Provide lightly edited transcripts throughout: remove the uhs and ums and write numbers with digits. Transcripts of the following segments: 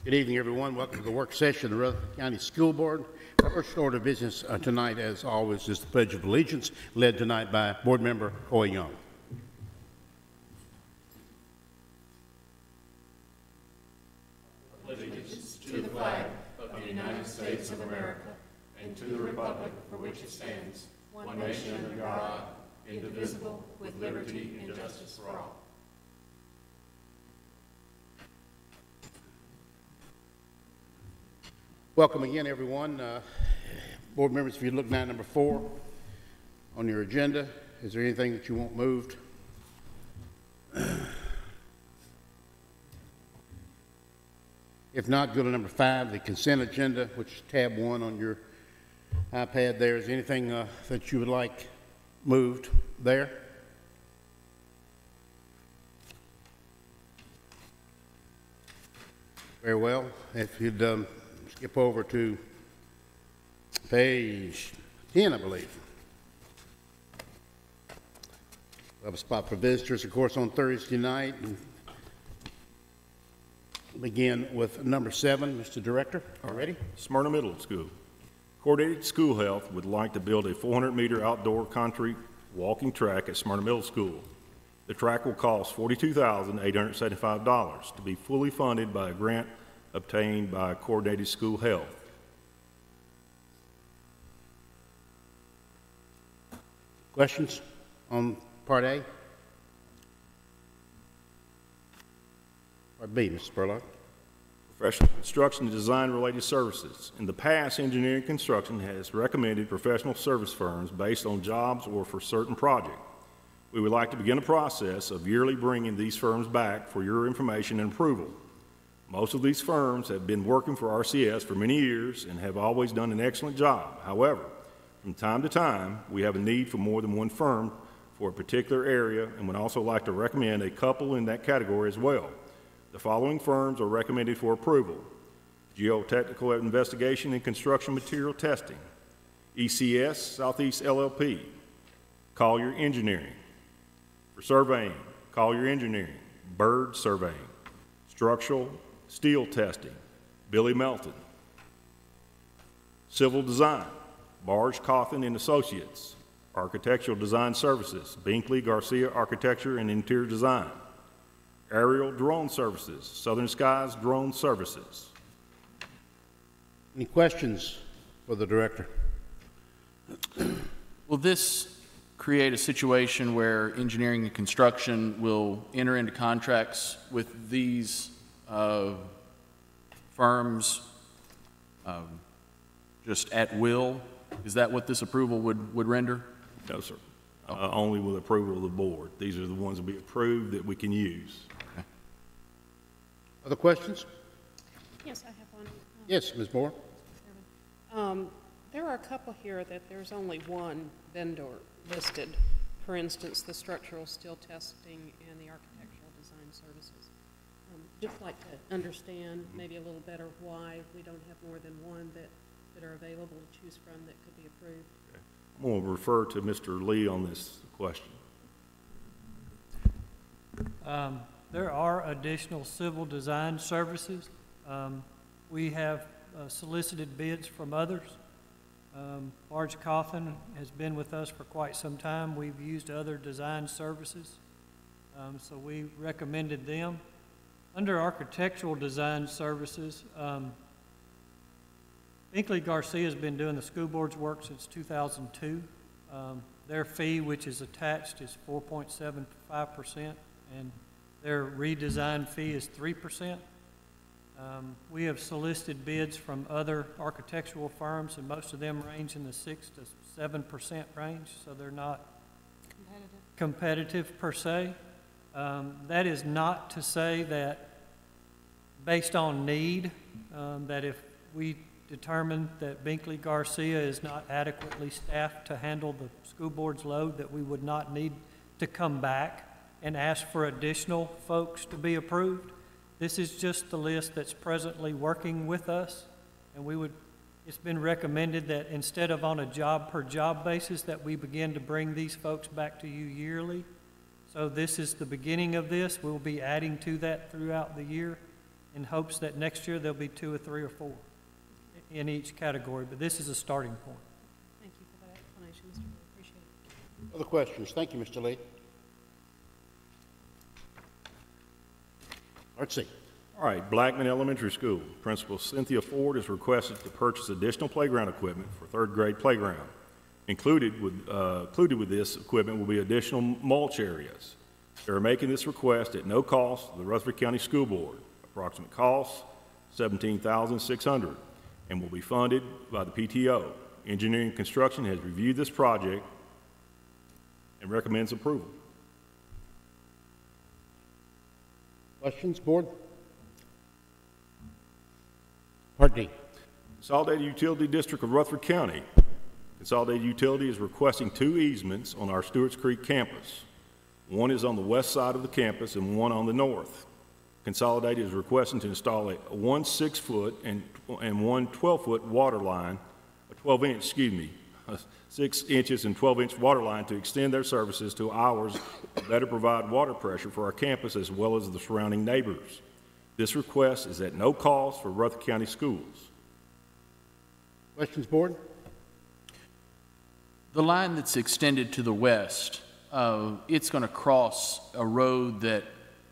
Good evening, everyone. Welcome to the work session of the Rutherford County School Board. Our first order of business tonight, as always, is the Pledge of Allegiance, led tonight by Board Member Hoy Young. Allegiance to the flag of the United States of America and to the republic for which it stands, one nation under God, indivisible, with liberty and justice for all. Welcome again, everyone. Board members, if you look now at number 4 on your agenda, is there anything that you want moved? If not, go to number 5, the consent agenda, which is tab 1 on your iPad there. Is there anything that you would like moved there? Very well. If you'd skip over to page 10, I believe. We have a spot for visitors, of course, on Thursday night. And begin with number 7, Mr. Director. Are you ready? Smyrna Middle School. Coordinated School Health would like to build a 400-meter outdoor concrete walking track at Smyrna Middle School. The track will cost $42,875 to be fully funded by a grant obtained by Coordinated School Health. Questions on Part A? Part B, Mr. Spurlock. Professional construction and design related services. In the past, engineering construction has recommended professional service firms based on jobs or for certain projects. We would like to begin a process of yearly bringing these firms back for your information and approval. Most of these firms have been working for RCS for many years and have always done an excellent job. However, from time to time, we have a need for more than one firm for a particular area and would also like to recommend a couple in that category as well. The following firms are recommended for approval: Geotechnical Investigation and Construction Material Testing, ECS Southeast LLP, Collier Engineering. For surveying, Collier Engineering, Bird Surveying, Structural Steel Testing, Billy Melton. Civil Design, Barge Cawthon and Associates. Architectural Design Services, Binkley Garcia Architecture and Interior Design. Aerial Drone Services, Southern Skies Drone Services. Any questions for the director? Will this create a situation where engineering and construction will enter into contracts with these firms just at will? Is that what this approval would render? No, sir. Only with approval of the board. These are the ones that will be approved that we can use. Okay. Other questions? Yes, I have one. Yes, Ms. Moore. There are a couple here that there's only one vendor listed. For instance, the structural steel testing and the architectural design services. Just like to understand maybe a little better why we don't have more than one that are available to choose from that could be approved. Okay. I'm going to refer to Mr. Lee on this question. There are additional civil design services. We have solicited bids from others. Barge Cawthon has been with us for quite some time. We've used other design services, so we recommended them. Under architectural design services, Binkley Garcia has been doing the school board's work since 2002. Their fee, which is attached, is 4.75%, and their redesign fee is 3%. We have solicited bids from other architectural firms, and most of them range in the 6 to 7% range, so they're not competitive per se. That is not to say that based on need, that if we determine that Binkley Garcia is not adequately staffed to handle the school board's load, that we would not need to come back and ask for additional folks to be approved. This is just the list that's presently working with us, and it's been recommended that instead of on a job per job basis, that we begin to bring these folks back to you yearly. So this is the beginning of this. We'll be adding to that throughout the year. in hopes that next year there'll be 2 or 3 or 4 in each category, but this is a starting point. Thank you for that explanation, Mr. Lee. Appreciate it. Other questions? Thank you, Mr. Lee. Let's see. All right, Blackman Elementary School. Principal Cynthia Ford is requested to purchase additional playground equipment for third grade playground. Included with this equipment will be additional mulch areas. They are making this request at no cost to the Rutherford County School Board. Approximate cost, $17,600, and will be funded by the PTO. Engineering and Construction has reviewed this project and recommends approval. Questions, board? Part D. Consolidated Utility District of Rutherford County. Consolidated Utility is requesting 2 easements on our Stewart's Creek campus. One is on the west side of the campus and one on the north. Consolidated is requesting to install one 6-foot and one 12-foot water line, 6 inches and 12-inch water line to extend their services to ours to better provide water pressure for our campus as well as the surrounding neighbors. This request is at no cost for Rutherford County Schools. Questions, board? The line that's extended to the west, it's going to cross a road that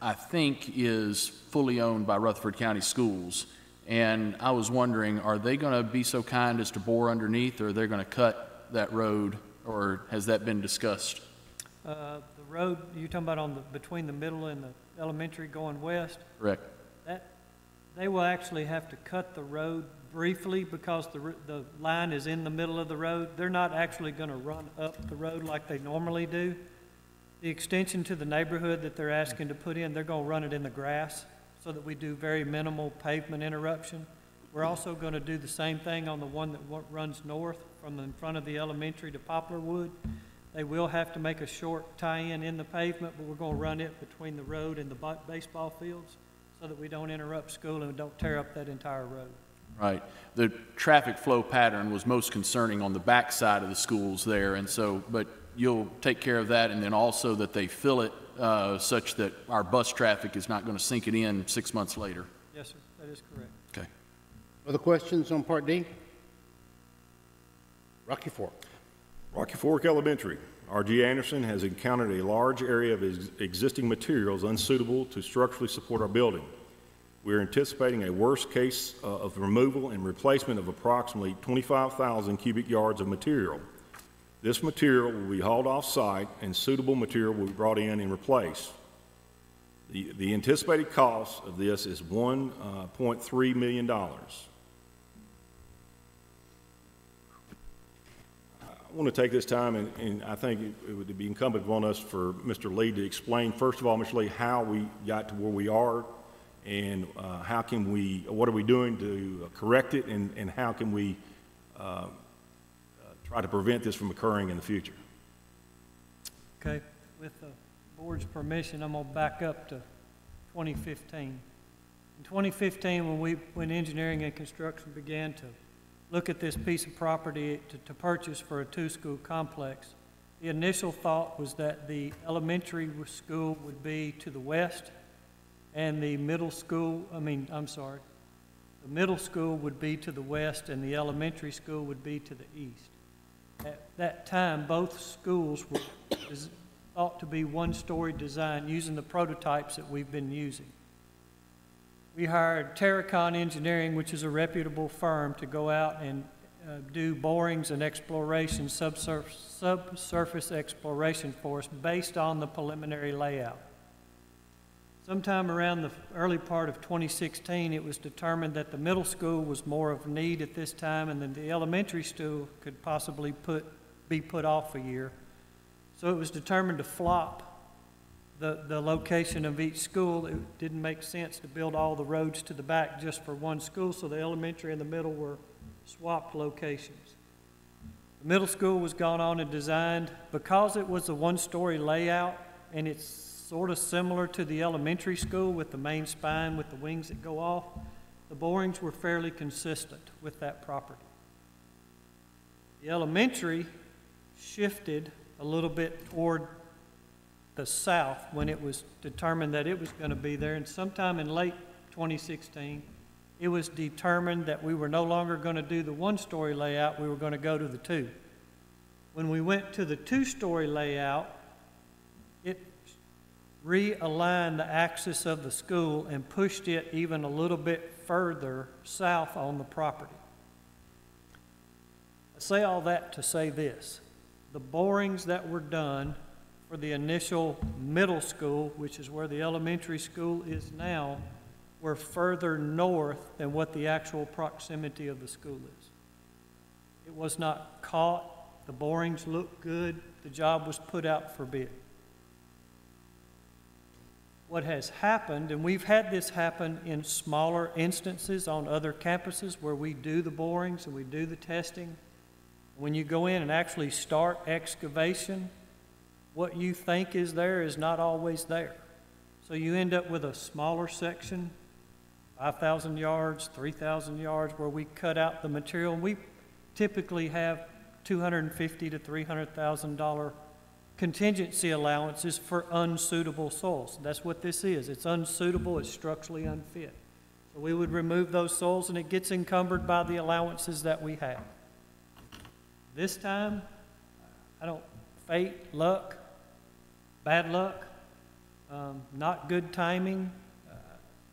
I think is fully owned by Rutherford County Schools. And I was wondering, are they going to be so kind as to bore underneath, or are they going to cut that road, or has that been discussed? The road, you're talking about between the middle and the elementary going west? Correct. They will actually have to cut the road briefly because the line is in the middle of the road. They're not actually going to run up the road like they normally do. The extension to the neighborhood that they're asking to put in, they're going to run it in the grass so that we do very minimal pavement interruption. We're also going to do the same thing on the one that runs north from in front of the elementary to Poplarwood. They will have to make a short tie-in in the pavement, but we're going to run it between the road and the baseball fields so that we don't interrupt school and don't tear up that entire road. Right. The traffic flow pattern was most concerning on the back side of the schools there, and so, but you'll take care of that, and then also that they fill it such that our bus traffic is not going to sink it in 6 months later. Yes, sir, that is correct. Okay. Other questions on Part D? Rocky Fork. Rocky Fork Elementary. R.G. Anderson has encountered a large area of existing materials unsuitable to structurally support our building. We are anticipating a worst case of removal and replacement of approximately 25,000 cubic yards of material. This material will be hauled off-site and suitable material will be brought in and replaced. The anticipated cost of this is $1.3 million. I want to take this time, and I think it would be incumbent upon us for Mr. Lee to explain, first of all, Mr. Lee, how we got to where we are, and what are we doing to correct it, and how can we try to prevent this from occurring in the future. Okay, with the board's permission, I'm going to back up to 2015. In 2015, when engineering and construction began to look at this piece of property to purchase for a 2-school complex, the initial thought was that the elementary school would be to the west, and the middle school, the middle school would be to the west, and the elementary school would be to the east. At that time, both schools were thought to be 1-story design using the prototypes that we've been using. We hired Terracon Engineering, which is a reputable firm, to go out and do borings and exploration, subsurface exploration for us based on the preliminary layout. Sometime around the early part of 2016, it was determined that the middle school was more of need at this time, and then the elementary school could possibly be put off a year. So it was determined to flop the location of each school. It didn't make sense to build all the roads to the back just for one school, so the elementary and the middle were swapped locations. The middle school was gone on and designed. Because it was a 1-story layout, and it's sort of similar to the elementary school with the main spine with the wings that go off, the borings were fairly consistent with that property. The elementary shifted a little bit toward the south when it was determined that it was going to be there, and sometime in late 2016, it was determined that we were no longer going to do the one-story layout, we were going to go to the two. When we went to the two-story layout, it realigned the axis of the school and pushed it even a little bit further south on the property. I say all that to say this. The borings that were done for the initial middle school, which is where the elementary school is now, were further north than what the actual proximity of the school is. It was not caught. The borings looked good. The job was put out for bid. What has happened, and we've had this happen in smaller instances on other campuses where we do the borings and we do the testing. When you go in and actually start excavation, what you think is there is not always there. So you end up with a smaller section, 5,000 yards, 3,000 yards, where we cut out the material. We typically have $250,000 to $300,000 contingency allowances for unsuitable soils. That's what this is. It's unsuitable, it's structurally unfit. So we would remove those soils and it gets encumbered by the allowances that we have. This time, fate, luck, bad luck, not good timing,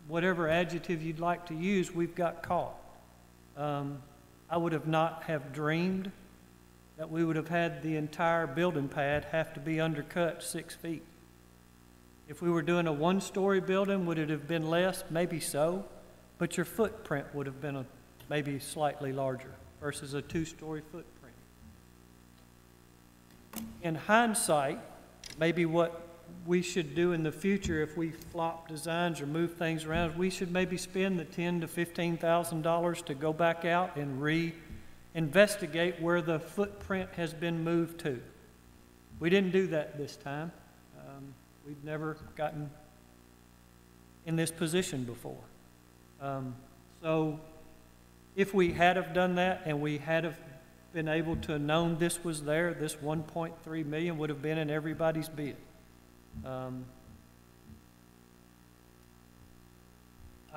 whatever adjective you'd like to use, we've got caught. I would have not have dreamed that we would have had the entire building pad have to be undercut 6 feet. If we were doing a one-story building, would it have been less? Maybe so, but your footprint would have been maybe slightly larger versus a two-story footprint. In hindsight, maybe what we should do in the future if we flop designs or move things around, we should maybe spend the $10,000 to $15,000 to go back out and investigate where the footprint has been moved to. We didn't do that this time. We've never gotten in this position before. So if we had have done that and we had have been able to have known this was there, this $1.3 million would have been in everybody's bid. I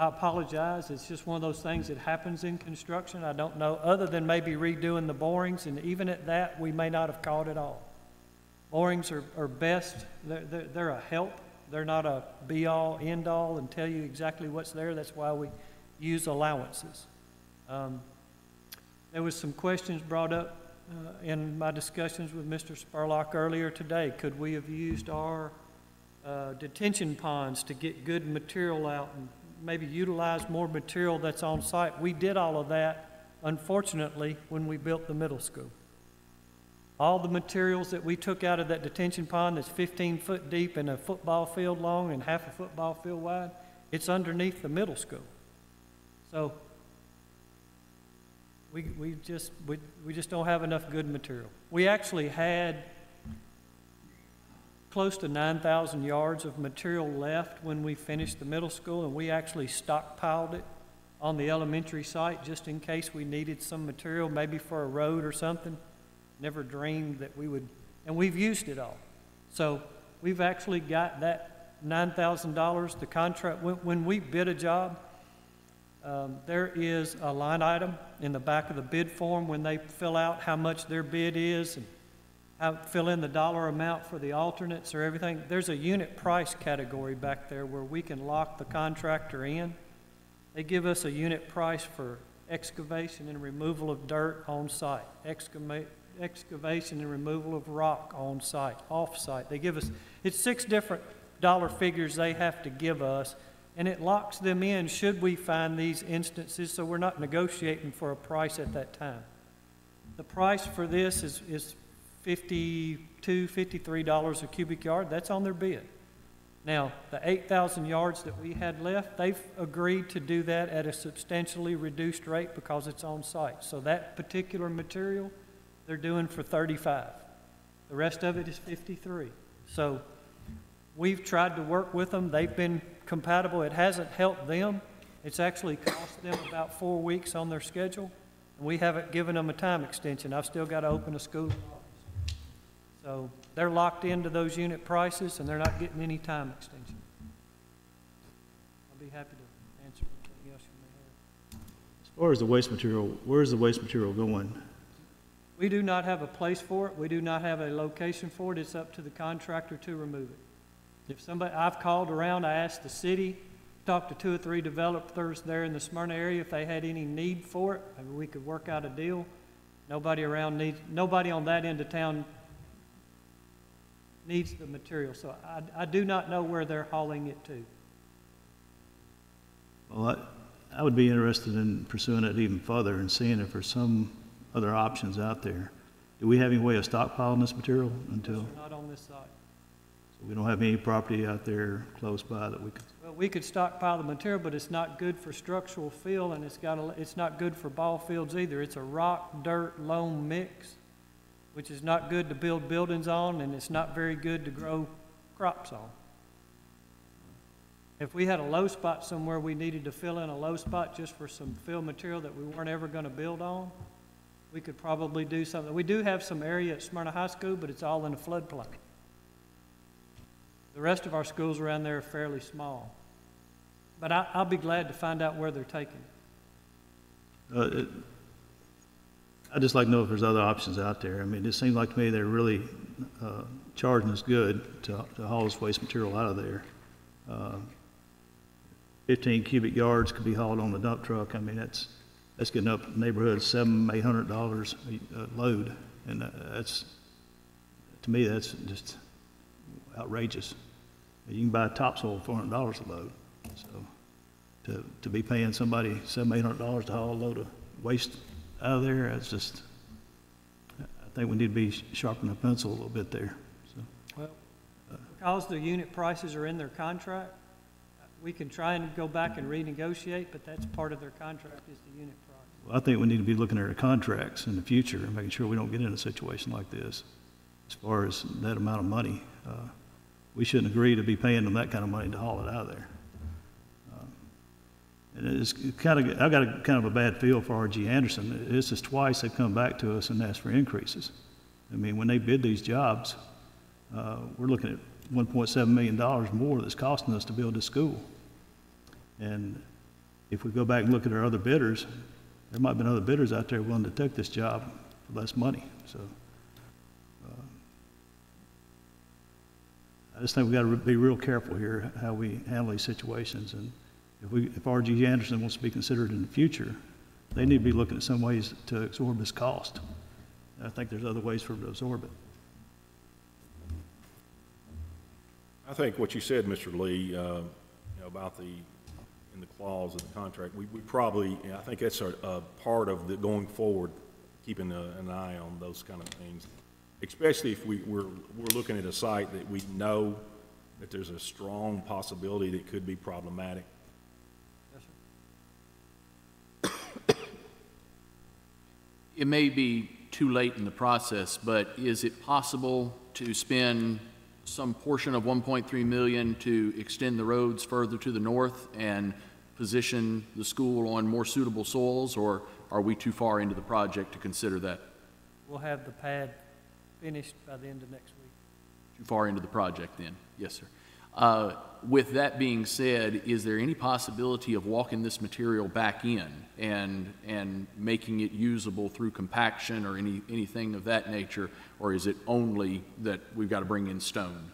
apologize. It's just one of those things that happens in construction. I don't know, other than maybe redoing the borings, and even at that, we may not have caught it all. Borings are best. They're a help. They're not a be-all, end-all and tell you exactly what's there. That's why we use allowances. There was some questions brought up in my discussions with Mr. Spurlock earlier today. Could we have used our detention ponds to get good material out and maybe utilize more material that's on site? We did all of that, unfortunately, when we built the middle school. All the materials that we took out of that detention pond that's 15 foot deep and a football field long and half a football field wide, it's underneath the middle school. So we just don't have enough good material. We actually had close to 9,000 yards of material left when we finished the middle school, and we actually stockpiled it on the elementary site just in case we needed some material, maybe for a road or something. Never dreamed that we would, and we've used it all. So we've actually got that $9,000. The contract, when we bid a job, there is a line item in the back of the bid form when they fill out how much their bid is and fill in the dollar amount for the alternates or everything. There's a unit price category back there where we can lock the contractor in. They give us a unit price for excavation and removal of dirt on site, excavation and removal of rock on site, off site. They give us, it's 6 different dollar figures they have to give us, and it locks them in should we find these instances, so we're not negotiating for a price at that time. The price for this is $52, $53 a cubic yard. That's on their bid. Now, the 8,000 yards that we had left, they've agreed to do that at a substantially reduced rate because it's on site. So that particular material, they're doing for $35. The rest of it is $53. So we've tried to work with them. They've been compatible. It hasn't helped them. It's actually cost them about 4 weeks on their schedule, and we haven't given them a time extension. I've still got to open a school. So they're locked into those unit prices, and they're not getting any time extension. I'll be happy to answer anything else you may have. As far as the waste material, where's the waste material going? We do not have a place for it. We do not have a location for it. It's up to the contractor to remove it. If somebody, I've called around, I asked the city, talked to 2 or 3 developers there in the Smyrna area if they had any need for it. Maybe we could work out a deal. Nobody on that end of town needs the material. So I do not know where they're hauling it to. Well, I would be interested in pursuing it even further and seeing if there's some other options out there. Do we have any way of stockpiling this material until? Not on this site. So we don't have any property out there close by that we could? Well, we could stockpile the material, but it's not good for structural fill, and it's not good for ball fields either. It's a rock, dirt, loam mix, which is not good to build buildings on, and it's not very good to grow crops on. If we had a low spot somewhere, we needed to fill in a low spot just for some fill material that we weren't ever going to build on, we could probably do something. We do have some area at Smyrna High School, but it's all in a floodplain. The rest of our schools around there are fairly small. But I'll be glad to find out where they're taking it. I'd just like to know if there's other options out there. I mean, it seems like to me they're really charging us good to haul this waste material out of there. 15 cubic yards could be hauled on the dump truck. I mean, that's getting up in the neighborhood of $700-800 a load, and that's, to me, that's just outrageous. You can buy topsoil for $400 a load, so to be paying somebody $700-800 to haul a load of waste out of there, that's just, I think we need to be sharpening the pencil a little bit there. So, Well, because the unit prices are in their contract, we can try and go back and renegotiate, but that's part of their contract is the unit price. well, I think we need to be looking at our contracts in the future and making sure we don't get in a situation like this. As far as that amount of money, we shouldn't agree to be paying them that kind of money to haul it out of there. And it's kind of, I've got a kind of a bad feel for R.G. Anderson. This is twice they've come back to us and asked for increases. I mean, when they bid these jobs, we're looking at $1.7 million more that's costing us to build this school. And if we go back and look at our other bidders, there might have been other bidders out there willing to take this job for less money. So I just think we've got to be real careful here how we handle these situations. And if R.G. Anderson wants to be considered in the future, they need to be looking at some ways to absorb this cost. I think there's other ways for them to absorb it. I think what you said, Mr. Lee, you know, about in the clause of the contract, we probably, I think that's a part of the going forward, keeping an eye on those kind of things, especially if we're looking at a site that we know that there's a strong possibility that it could be problematic. Yes, sir. It may be too late in the process, but is it possible to spend some portion of 1.3 million to extend the roads further to the north and position the school on more suitable soils, or are we too far into the project to consider that? We'll have the pad finished by the end of next week. Too far into the project then? Yes, sir. With that being said, is there any possibility of walking this material back in and making it usable through compaction or anything of that nature, or is it only that we've got to bring in stone?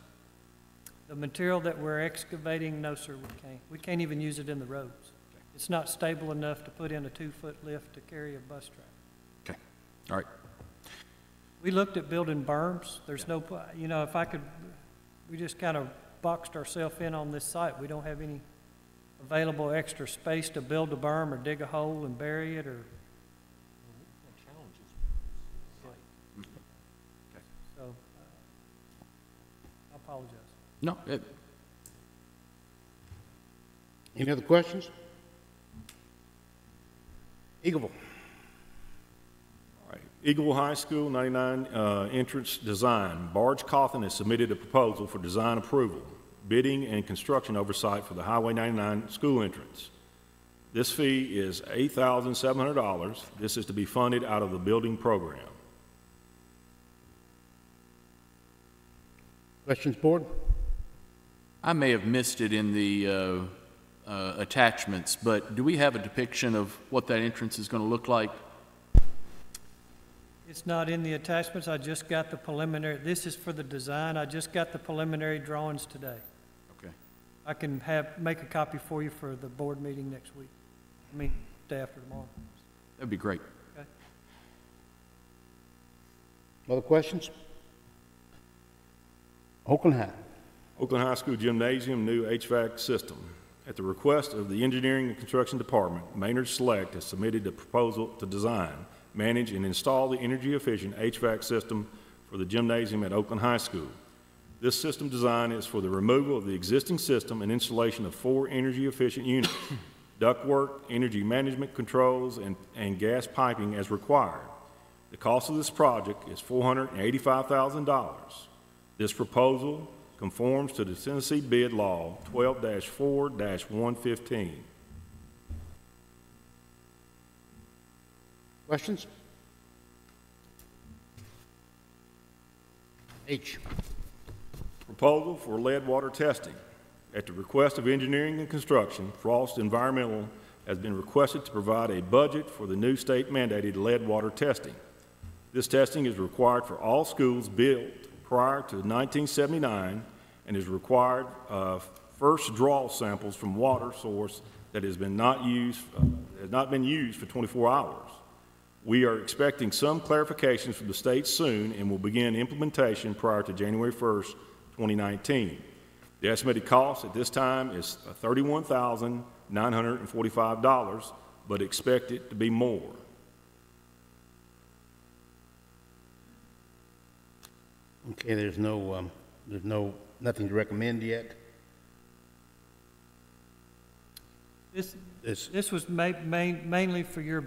The material that we're excavating, no, sir, we can't. We can't even use it in the roads. Okay. It's not stable enough to put in a 2-foot lift to carry a bus track. Okay. All right. We looked at building berms. There's no, you know, we just kind of boxed ourselves in on this site. We don't have any available extra space to build a berm or dig a hole and bury it or. So, I apologize. No. Any other questions? Eagleville. All right. Eagleville High School 99 entrance design. Barge Cawthon has submitted a proposal for design approval, bidding and construction oversight for the Highway 99 school entrance. This fee is $8,700. This is to be funded out of the building program. Questions, board? I may have missed it in the attachments, but do we have a depiction of what that entrance is going to look like? It's not in the attachments. I just got the preliminary, this is for the design. I just got the preliminary drawings today. Okay. I can make a copy for you for the board meeting next week. I mean, day after tomorrow. That'd be great. Okay. Other questions? Oakland High. Oakland High School Gymnasium new HVAC system. At the request of the Engineering and Construction Department, Maynard Select has submitted a proposal to design, manage, and install the energy-efficient HVAC system for the gymnasium at Oakland High School. This system design is for the removal of the existing system and installation of 4 energy-efficient units, ductwork, energy management controls, and gas piping as required. The cost of this project is $485,000. This proposal conforms to the Tennessee Bid Law 12-4-115. Questions? H. Proposal for lead water testing. At the request of Engineering and Construction, Frost Environmental has been requested to provide a budget for the new state-mandated lead water testing. This testing is required for all schools built prior to 1979 and is required first draw samples from water source that has not been used for 24 hours. We are expecting some clarifications from the state soon and will begin implementation prior to January 1st, 2019. The estimated cost at this time is $31,945, but expect it to be more. Okay, there's nothing to recommend yet. This was mainly for your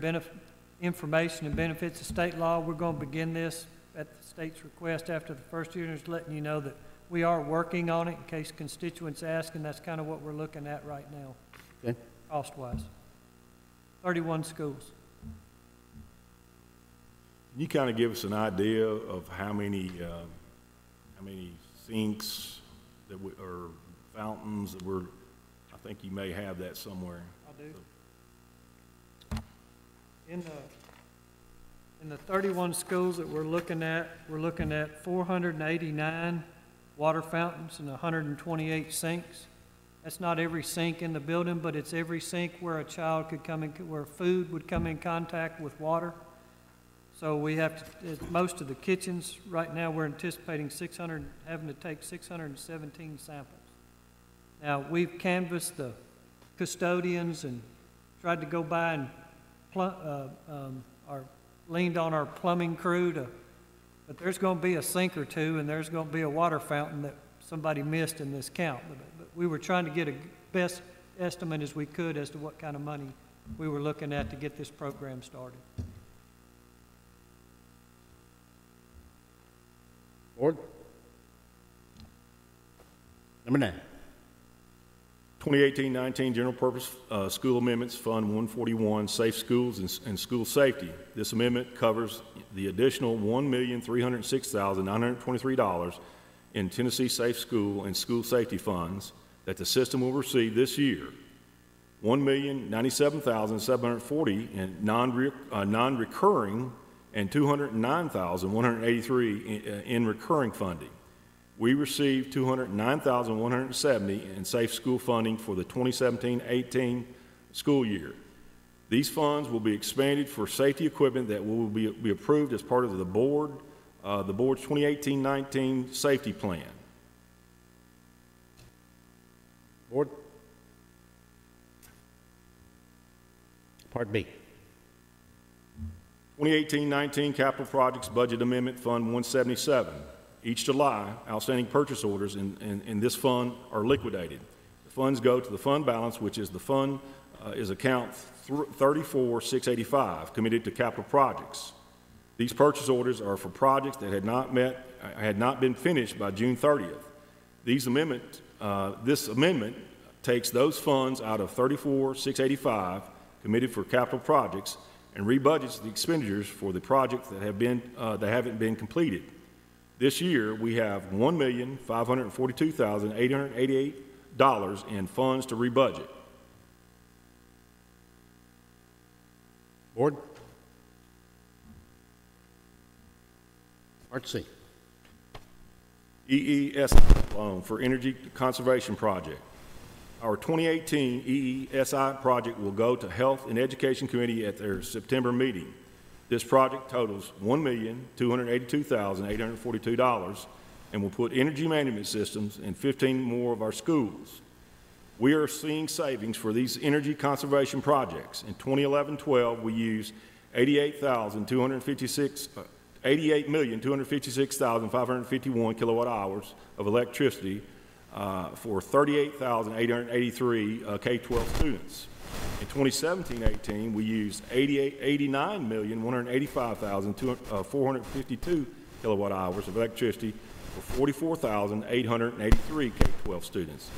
information and benefits of state law. We're going to begin this at the state's request after the first year, and just letting you know that we are working on it in case constituents ask, and that's kind of what we're looking at right now, Okay. cost-wise. 31 schools. Can you kind of give us an idea of how many sinks or fountains that I think you may have that somewhere. I do. In the 31 schools that we're looking at 489 water fountains and 128 sinks. That's not every sink in the building, but it's every sink where a child could come in, where food would come in contact with water. So we have to, most of the kitchens, right now we're anticipating having to take 617 samples. Now, we've canvassed the custodians and tried to go by and leaned on our plumbing crew but there's going to be a sink or two and there's going to be a water fountain that somebody missed in this count. But we were trying to get a best estimate as we could as to what kind of money we were looking at to get this program started. Board? Number 9. 2018-19 General Purpose School Amendments, Fund 141, Safe Schools and School Safety. This amendment covers the additional $1,306,923 in Tennessee Safe School and School Safety funds that the system will receive this year. $1,097,740 in non-recurring and $209,183 in recurring funding. We received $209,170 in safe school funding for the 2017-18 school year. These funds will be expanded for safety equipment that will be approved as part of the board's 2018-19 safety plan. Board? Part B. 2018-19 Capital Projects Budget Amendment Fund 177. Each July, outstanding purchase orders in this fund are liquidated. The funds go to the fund balance, which is the fund is account 34-685, committed to capital projects. These purchase orders are for projects that had not been finished by June 30th. This amendment takes those funds out of 34-685, committed for capital projects, and rebudgets the expenditures for the projects that haven't been completed. This year, we have $1,542,888 in funds to rebudget. Board? Part C. EESI loan for energy conservation project. Our 2018 EESI project will go to Health and Education Committee at their September meeting. This project totals $1,282,842 and will put energy management systems in 15 more of our schools. We are seeing savings for these energy conservation projects. In 2011-12, we used 88,256,551 kilowatt hours of electricity for 38,883 K-12 students. In 2017-18, we used 89,185,452 kilowatt hours of electricity for 44,883 K-12 students.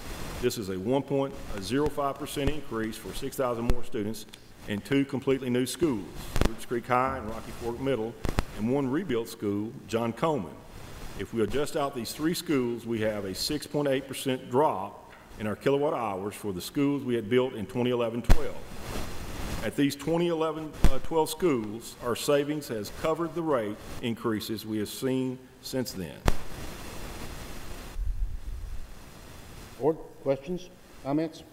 This is a 1.05% increase for 6,000 more students and 2 completely new schools, Roots Creek High and Rocky Fork Middle, and 1 rebuilt school, John Coleman. If we adjust out these 3 schools, we have a 6.8% drop in our kilowatt hours for the schools we had built in 2011-12. At these 2011-12 schools, our savings has covered the rate increases we have seen since then. Board, questions, comments?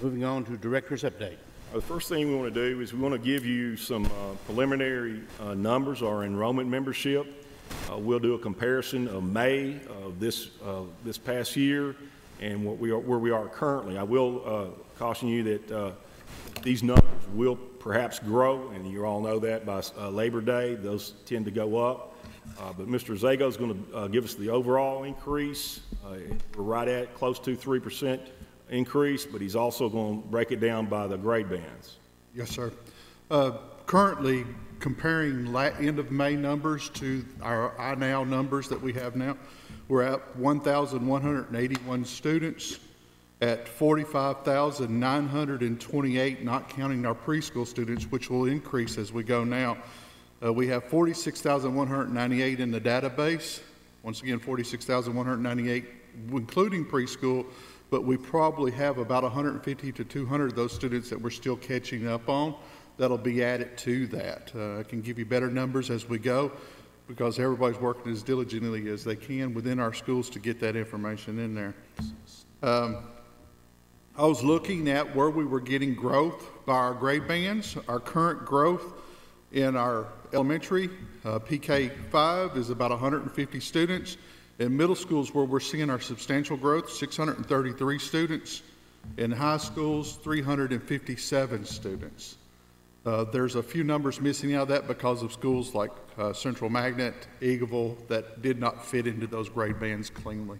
Moving on to Director's update. The first thing we want to do is we want to give you some preliminary numbers, our enrollment membership. We'll do a comparison of May of this past year and where we are currently. I will caution you that these numbers will perhaps grow, and you all know that by Labor Day, those tend to go up. But Mr. Zago is going to give us the overall increase. We're right at close to 3% increase, but he's also going to break it down by the grade bands. Yes, sir. Currently, comparing end of May numbers to our iNow numbers that we have now, we're at 1,181 students at 45,928, not counting our preschool students, which will increase as we go now. We have 46,198 in the database. Once again, 46,198, including preschool, but we probably have about 150 to 200 of those students that we're still catching up on. That'll be added to that. I can give you better numbers as we go because everybody's working as diligently as they can within our schools to get that information in there. I was looking at where we were getting growth by our grade bands. Our current growth in our elementary, PK5, is about 150 students. In middle schools, where we're seeing our substantial growth, 633 students. In high schools, 357 students. There's a few numbers missing out of that because of schools like Central Magnet, Eagleville, that did not fit into those grade bands cleanly.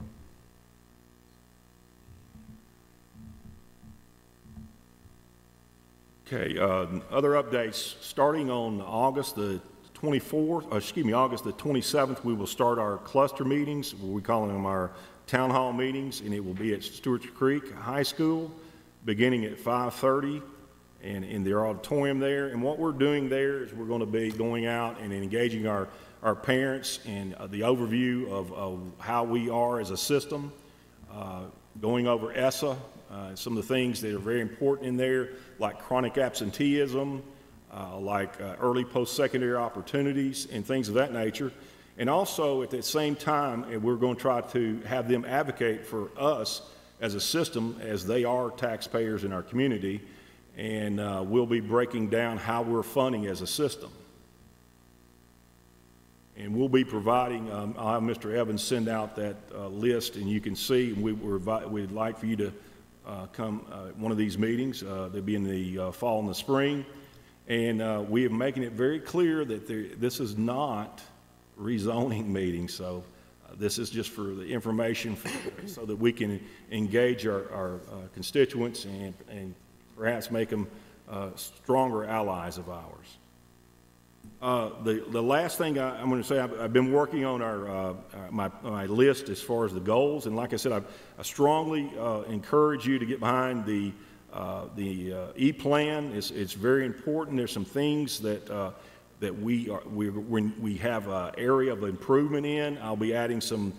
Okay, other updates. Starting on August the 27th, we will start our cluster meetings. We call them our town hall meetings, and it will be at Stewart's Creek High School, beginning at 5:30, and in the auditorium there. And what we're doing there is we're going to be going out and engaging our parents and the overview of how we are as a system, going over ESSA, some of the things that are very important in there, like chronic absenteeism, like early post-secondary opportunities and things of that nature. And also at the same time, we're going to try to have them advocate for us as a system, as they are taxpayers in our community, and we'll be breaking down how we're funding as a system. And we'll be providing, I'll have Mr. Evans send out that list, and you can see, we'd like for you to come one of these meetings. They'll be in the fall and the spring. And we are making it very clear that this is not rezoning meeting, so this is just for the information so that we can engage our constituents and perhaps make them stronger allies of ours. The last thing I'm going to say, I've been working on my list as far as the goals, and like I said, I strongly encourage you to get behind the E-plan. It's very important. There's some things that we have an area of improvement in. I'll be adding some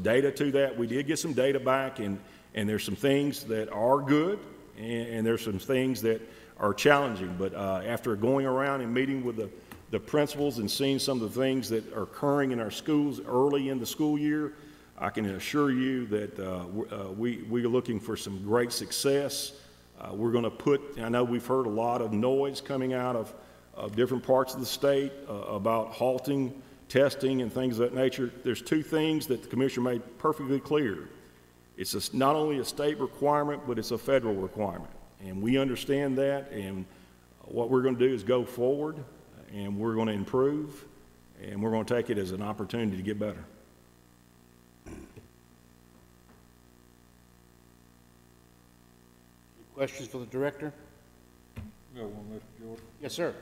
data to that. We did get some data back, and And there's some things that are good, and there's some things that are challenging. But after going around and meeting with the principals and seeing some of the things that are occurring in our schools early in the school year, I can assure you that we are looking for some great success. We're going to put, I know we've heard a lot of noise coming out of different parts of the state about halting testing and things of that nature. There's two things that the commissioner made perfectly clear. It's not only a state requirement, but it's a federal requirement. And we understand that, and what we're going to do is go forward, and we're going to improve, and we're going to take it as an opportunity to get better. Questions for the director? Got one, Mr. Jordan. Yes, sir.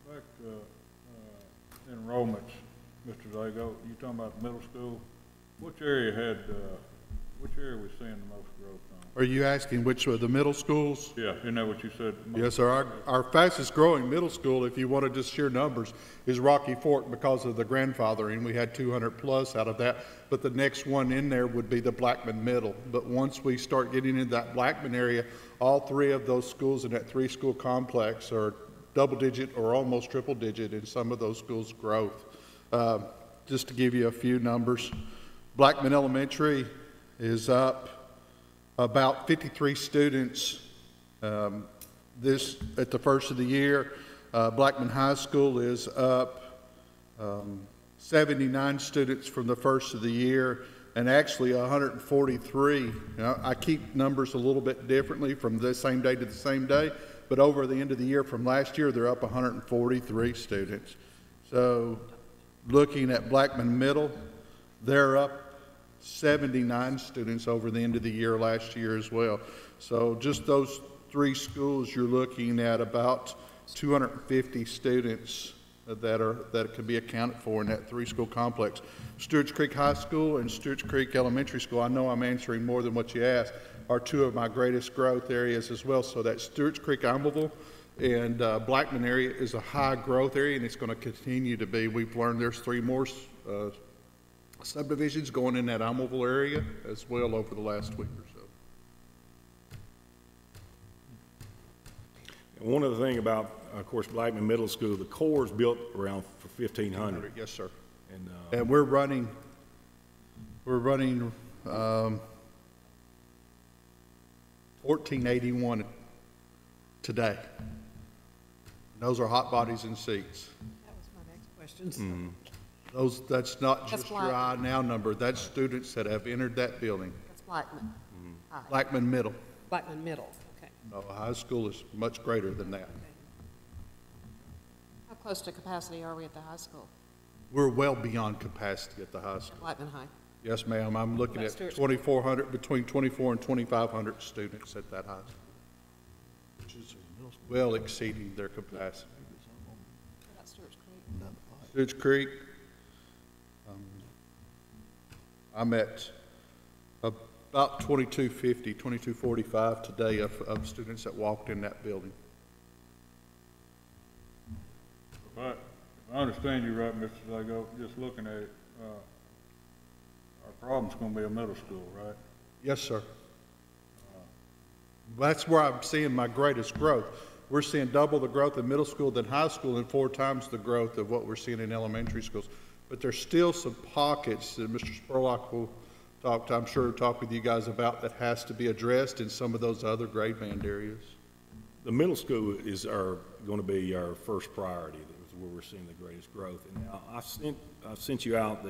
Back to enrollments, Mr. Zago, you talking about the middle school? Which area which area are we seeing the most growth on? Are you asking which of the middle schools? Yeah, isn't that what you said? Yes, sir. Our fastest growing middle school, if you want to just sheer numbers, is Rocky Fork because of the grandfathering. We had 200 plus out of that, but the next one in there would be the Blackman Middle. But once we start getting into that Blackman area, all three of those schools in that three-school complex are double-digit or almost triple-digit in some of those schools' growth. Just to give you a few numbers, Blackman Elementary is up about 53 students at the first of the year. Blackman High School is up 79 students from the first of the year, and actually 143. Now, I keep numbers a little bit differently from the same day to the same day, but over the end of the year from last year, they're up 143 students. So looking at Blackman Middle, they're up 79 students over the end of the year last year as well. So just those three schools, you're looking at about 250 students that can be accounted for in that three-school complex. Stewart's Creek High School and Stewart's Creek Elementary School, I know I'm answering more than what you asked, are two of my greatest growth areas as well. So that Stewart's Creek, Almoville, and Blackman area is a high growth area, and it's going to continue to be. We've learned there's three more subdivisions going in that Almoville area as well over the last week or so. And one other thing about, of course, Blackman Middle School, the core is built around for 1,500. Yes, sir. And we're running 1481 today. Those are hot bodies and seats. That was my next question. Mm-hmm. That's not just That's your Blackman. I now number. That's students that have entered that building. That's Blackman. High. Blackman Middle. Blackman Middle, okay. No, high school is much greater than that. How close to capacity are we at the high school? We're well beyond capacity at the high school. Blackman High? Yes, ma'am. I'm looking at Stewart's 2,400, between 24 and 2,500 students at that high school, which is well exceeding their capacity. What about Stewart's Creek? Stewart's Creek, I'm at about 2,250, 2,245 today of students that walked in that building. If I understand you right, Mr. Zago, just looking at it, our problem's gonna be a middle school, right? Yes, sir. That's where I'm seeing my greatest growth. We're seeing double the growth in middle school than high school and 4 times the growth of what we're seeing in elementary schools. But there's still some pockets that Mr. Spurlock will I'm sure talk with you guys about that has to be addressed in some of those other grade band areas. the middle school is going to be our first priority. That was where we're seeing the greatest growth. And now I've sent you out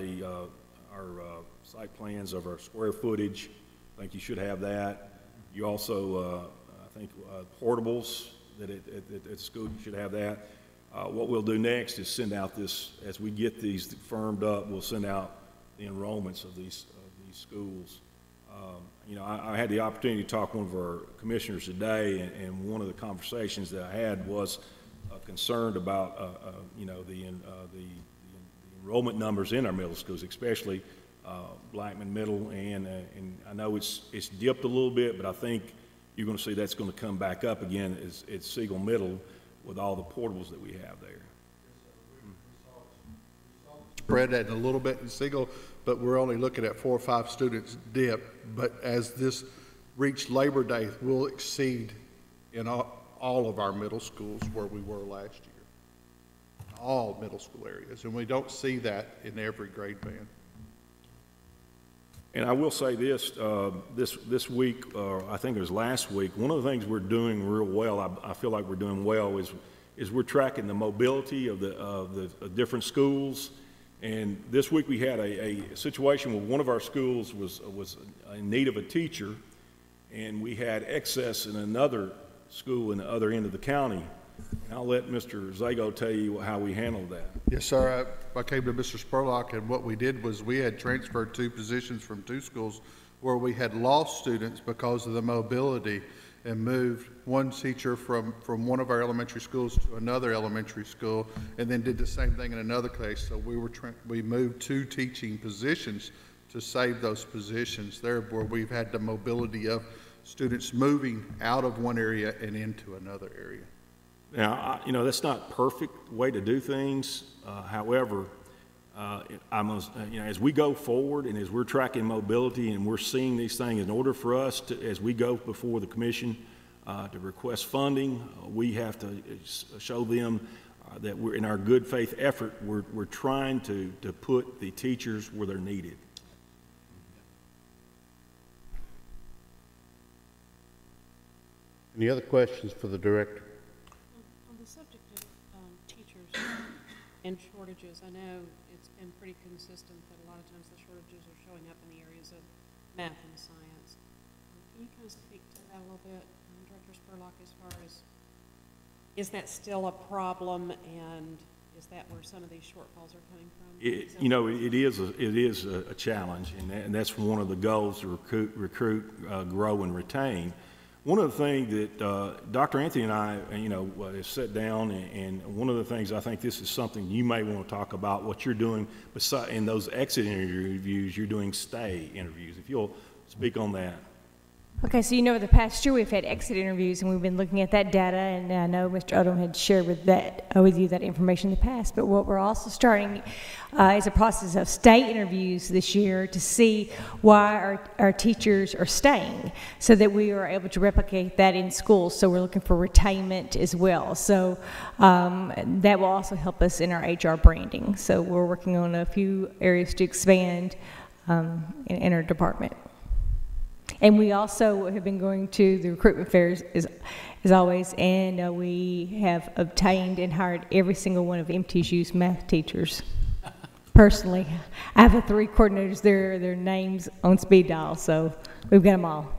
our site plans of our square footage. I think you should have that. You also, I think, portables that at school, you should have that. What we'll do next is send out this, as we get these firmed up, we'll send out the enrollments of these schools. You know, I had the opportunity to talk to one of our commissioners today, and one of the conversations that I had was concerned about, you know, the enrollment numbers in our middle schools, especially Blackman Middle, and I know it's dipped a little bit, but I think you're going to see that's going to come back up again at Siegel Middle with all the portables that we have there. Spread that a little bit in Siegel, but we're only looking at 4 or 5 students dip. But as this reached Labor Day, we'll exceed in all of our middle schools where we were last year. All middle school areas, and we don't see that in every grade band. And I will say this, this week, I think it was last week, one of the things we're doing real well, I feel like we're doing well, is we're tracking the mobility of the different schools. And this week we had a situation where one of our schools was in need of a teacher, and we had excess in another school in the other end of the county. And I'll let Mr. Zago tell you how we handled that. Yes, sir. I came to Mr. Spurlock, and what we did was we had transferred 2 positions from 2 schools where we had lost students because of the mobility, and moved one teacher from one of our elementary schools to another elementary school, and then did the same thing in another case. So we moved 2 teaching positions to save those positions there, where we've had the mobility of students moving out of one area and into another area. Now, you know, that's not a perfect way to do things. However, you know, as we go forward and as we're tracking mobility and we're seeing these things, in order for us to, as we go before the commission to request funding, we have to show them that we're in our good faith effort, we're trying to put the teachers where they're needed. Any other questions for the director? On the subject of teachers and shortages, I know it's been pretty consistent that a lot of times the shortages are showing up in the areas of math and science. Can you kind of speak to that a little bit, Director Spurlock, as far as, is that still a problem, and is that where some of these shortfalls are coming from? You know, it is a challenge, and that's one of the goals to recruit, grow, and retain. One of the things that Dr. Anthony and I, you know, have sat down, and one of the things, I think this is something you may want to talk about, what you're doing in those exit interviews, you're doing stay interviews. If you'll speak on that. Okay, so you know, the past year we've had exit interviews, and we've been looking at that data, and I know Mr. Odom had shared with you that information in the past. But what we're also starting is a process of stay interviews this year to see why our teachers are staying, so that we are able to replicate that in schools. So we're looking for retainment as well. So that will also help us in our HR branding. So we're working on a few areas to expand in our department. And we also have been going to the recruitment fairs as always, and we have obtained and hired every single one of MTSU's math teachers. Personally, I have the 3 coordinators there, their names on speed dial, so we've got them all.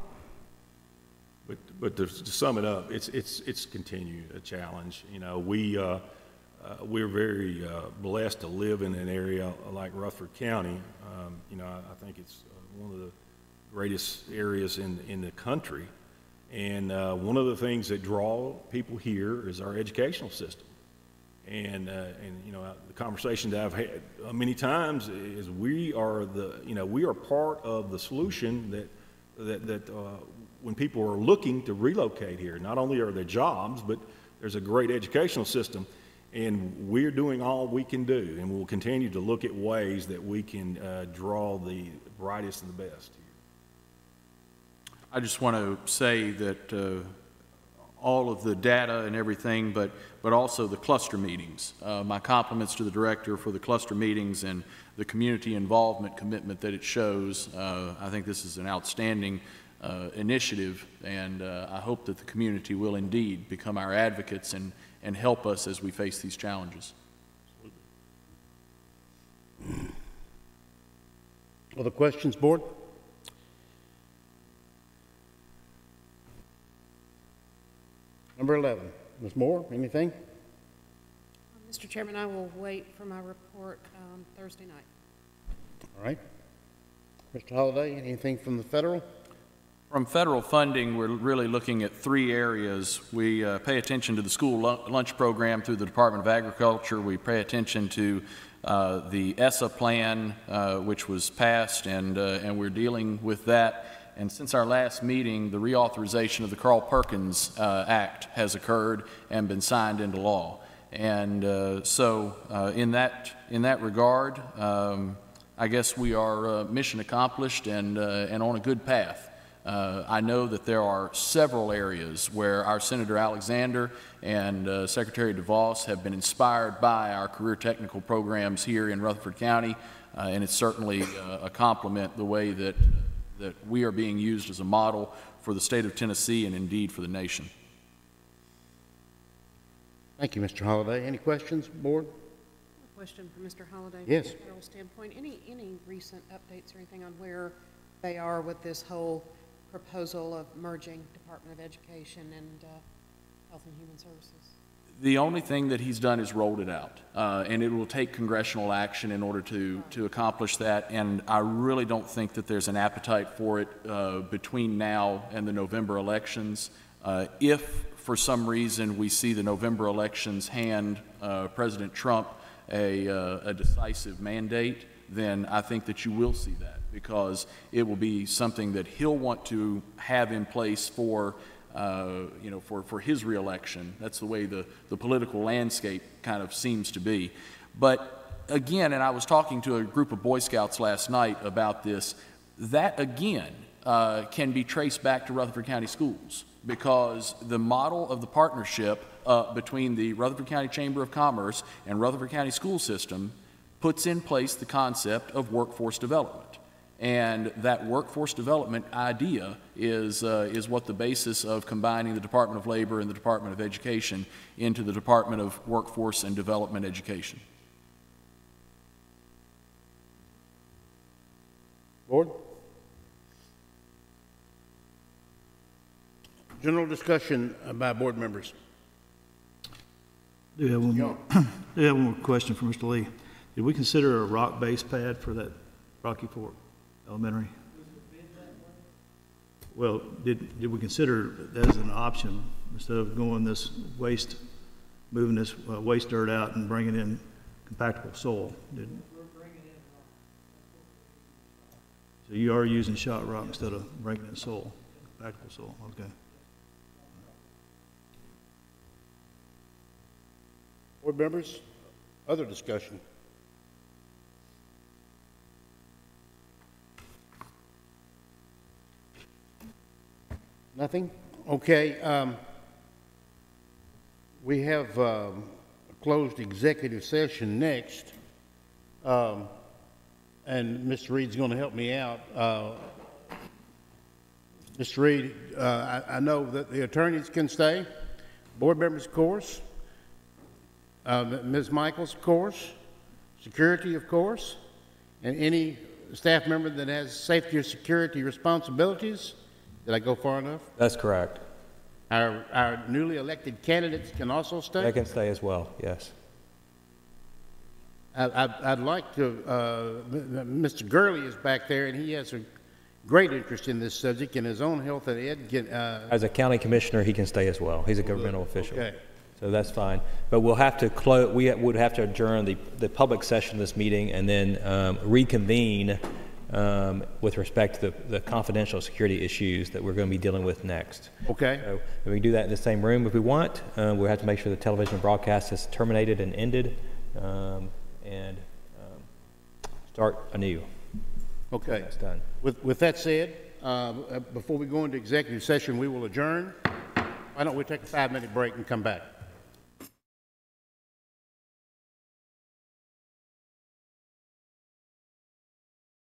But to sum it up, it's continued a challenge. You know, we're very blessed to live in an area like Rutherford County. You know, I think it's one of the greatest areas in the country, and one of the things that draw people here is our educational system. And you know, the conversation that I've had many times is we are part of the solution that when people are looking to relocate here, not only are there jobs, but there's a great educational system, and we're doing all we can do, and we'll continue to look at ways that we can draw the brightest and the best. I just want to say that all of the data and everything, but also the cluster meetings. My compliments to the director for the cluster meetings and the community involvement commitment that it shows. I think this is an outstanding initiative, and I hope that the community will indeed become our advocates and help us as we face these challenges. Other questions, board? Number 11, Ms. Moore, anything? Mr. Chairman, I will wait for my report Thursday night. All right. Mr. Holliday, anything from the federal? From federal funding, we're really looking at 3 areas. We pay attention to the school lunch program through the Department of Agriculture. We pay attention to the ESSA plan, which was passed, and we're dealing with that. And since our last meeting, the reauthorization of the Carl Perkins Act has occurred and been signed into law. And so in that regard, I guess we are mission accomplished and on a good path. I know that there are several areas where our Senator Alexander and Secretary DeVos have been inspired by our career technical programs here in Rutherford County, and it's certainly a compliment the way that we are being used as a model for the state of Tennessee and indeed for the nation. Thank you, Mr. Holliday. Any questions, board? Question for Mr. Holliday. Yes. From a federal standpoint, any recent updates or anything on where they are with this whole proposal of merging Department of Education and Health and Human Services? The only thing that he's done is rolled it out, and it will take congressional action in order to accomplish that, and I really don't think that there's an appetite for it between now and the November elections. If, for some reason, we see the November elections hand President Trump a decisive mandate, then I think that you will see that, because it will be something that he'll want to have in place for for his reelection. That's the way the political landscape kind of seems to be. But again, and I was talking to a group of Boy Scouts last night about this, that again can be traced back to Rutherford County Schools, because the model of the partnership between the Rutherford County Chamber of Commerce and Rutherford County School System puts in place the concept of workforce development. And that workforce development idea is what the basis of combining the Department of Labor and the Department of Education into the Department of Workforce and Development Education. Board? General discussion by board members. Do have one more, do have one more question for Mr. Lee. Did we consider a rock base pad for that Rocky Fork Elementary? Well, did we consider that as an option instead of going this moving this waste dirt out and bringing in compactable soil? So you are using shot rock instead of bringing in soil, compactable soil, okay. Board members, other discussion? Nothing? Okay. We have a closed executive session next, and Mr. Reed's going to help me out. Mr. Reed, I know that the attorneys can stay, board members, of course, Ms. Michaels, of course, security, of course, and any staff member that has safety or security responsibilities. Did I go far enough? That's correct. Our newly elected candidates can also stay? They can stay as well, yes. I'd like to, Mr. Gurley is back there, and he has a great interest in this subject in his own health and ed. As a county commissioner, he can stay as well. He's a governmental official. Okay. So that's fine. But we'll have to close, we would have to adjourn the public session of this meeting and then reconvene with respect to the confidential security issues that we're going to be dealing with next. Okay. So we can do that in the same room if we want. We'll have to make sure the television broadcast is terminated and ended and start anew. Okay. That's done. With that said, before we go into executive session, we will adjourn. Why don't we take a 5-minute break and come back?